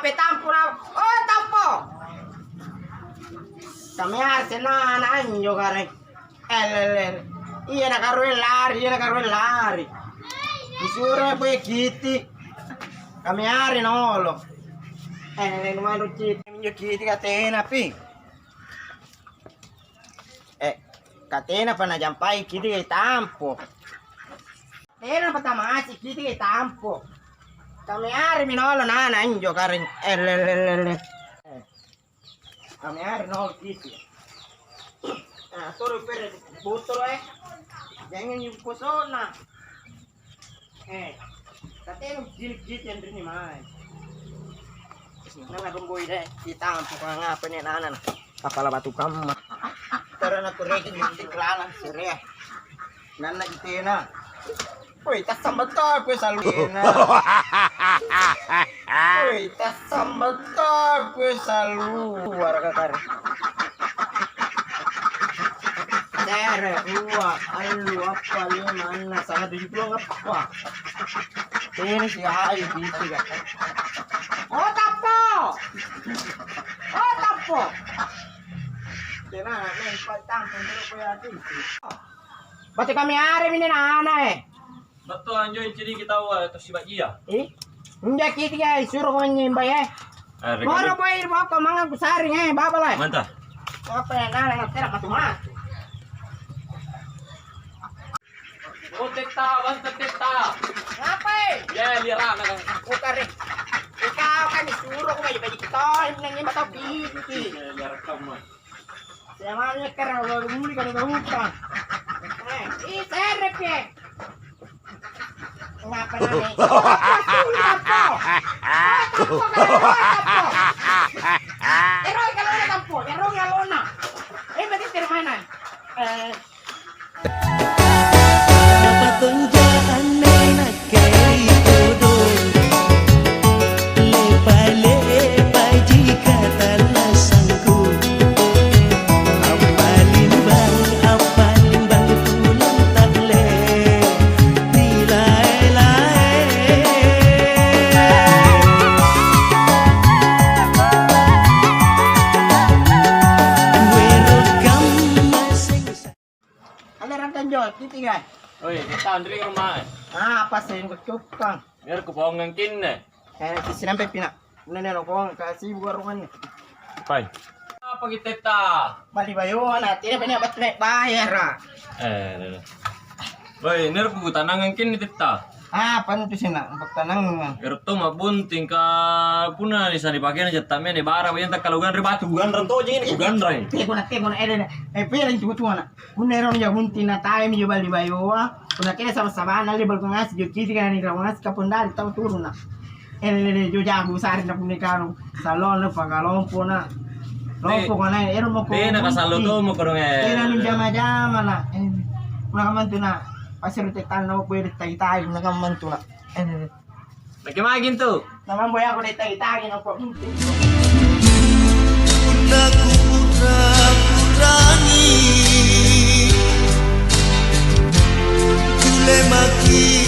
pe tampo na. Oh, tampo. Kami harus na anjo kare. Iya nak karuin lari. Disuruh apa kiti. Kami hari nolo. Numero kiti minyo kiti katena pi. Katena pa na jampai kiti kay tampo. Katena pa tamasi kiti kay tampo. Kami hari minolo na anjo karing. Kami hari nolo kiti. Toro per butolo jangan yung pusona. Katena jilid yan rin ni Mai. Nang adunggoy deh, kita ampo ka nga pa ni nanan. Kapala batu kam. Tara na kuregi yung tiklalan sire. Nana itena. Uy, tasambatar ko sa luna. Uy, tasambatar ko sa luar kakar. Tere, uwa, alu apa mana sangat 70 apa? Ini si ayu gitu kan. Oh tapo. Kena nih patang pendek ko ya Baca kami hari ini anak Betul anjoy ciri kita wa to si Bajia. Hindi kita guys suruh ko nyimbay Moro bayar mo ko mga kusaring babalay. Mantap. Apa yang nana tera matu-matu. Oh basta teta. Ngapain? Ya lira na kan. Ukari. Ikaw kan suruh ko may kita nang mata piti. Lira ka mo. Semuanya keren lo muli kan udah hutan. Serep ya. Ngapa nih? Eroi kalau na. Berarti dari mana? Tiga. Oi, kita andri rumah. Apa sih yang kecukang? Biar kepongan kinne. Kisi sampai pina. Nene rokong kasih buat rumahnya. Pai. Apa kita teta? Bali bayon, tidak benar betul bayar. Oi, ner ku tanangan kinne teta. Pantu sih nak, tanang. Erto mabunting ka puna ni sani bagian aja tamnya ni bara bayan tak kalau gandre batu gandran to jing ni gandrai. Tegona eden. Pera itu tuana. Kuneron ya huntina time yo bali bayoa. Kuna kene sama sabana le balkon as yo kiti kan ni rawas kapundari taw turuna. Yo jago sari na punikaro. Salon le pagalon puna. Lompo kona ero mo ko. Pena ka salo to mo korong Pera ni jama-jama na. Kuna kamantuna. Pasir tetan no pwede tay-tay na kamantuna. Nakimagin to. Naman boy ako na tay-tay na po. Lagu putra-putrani Tule maki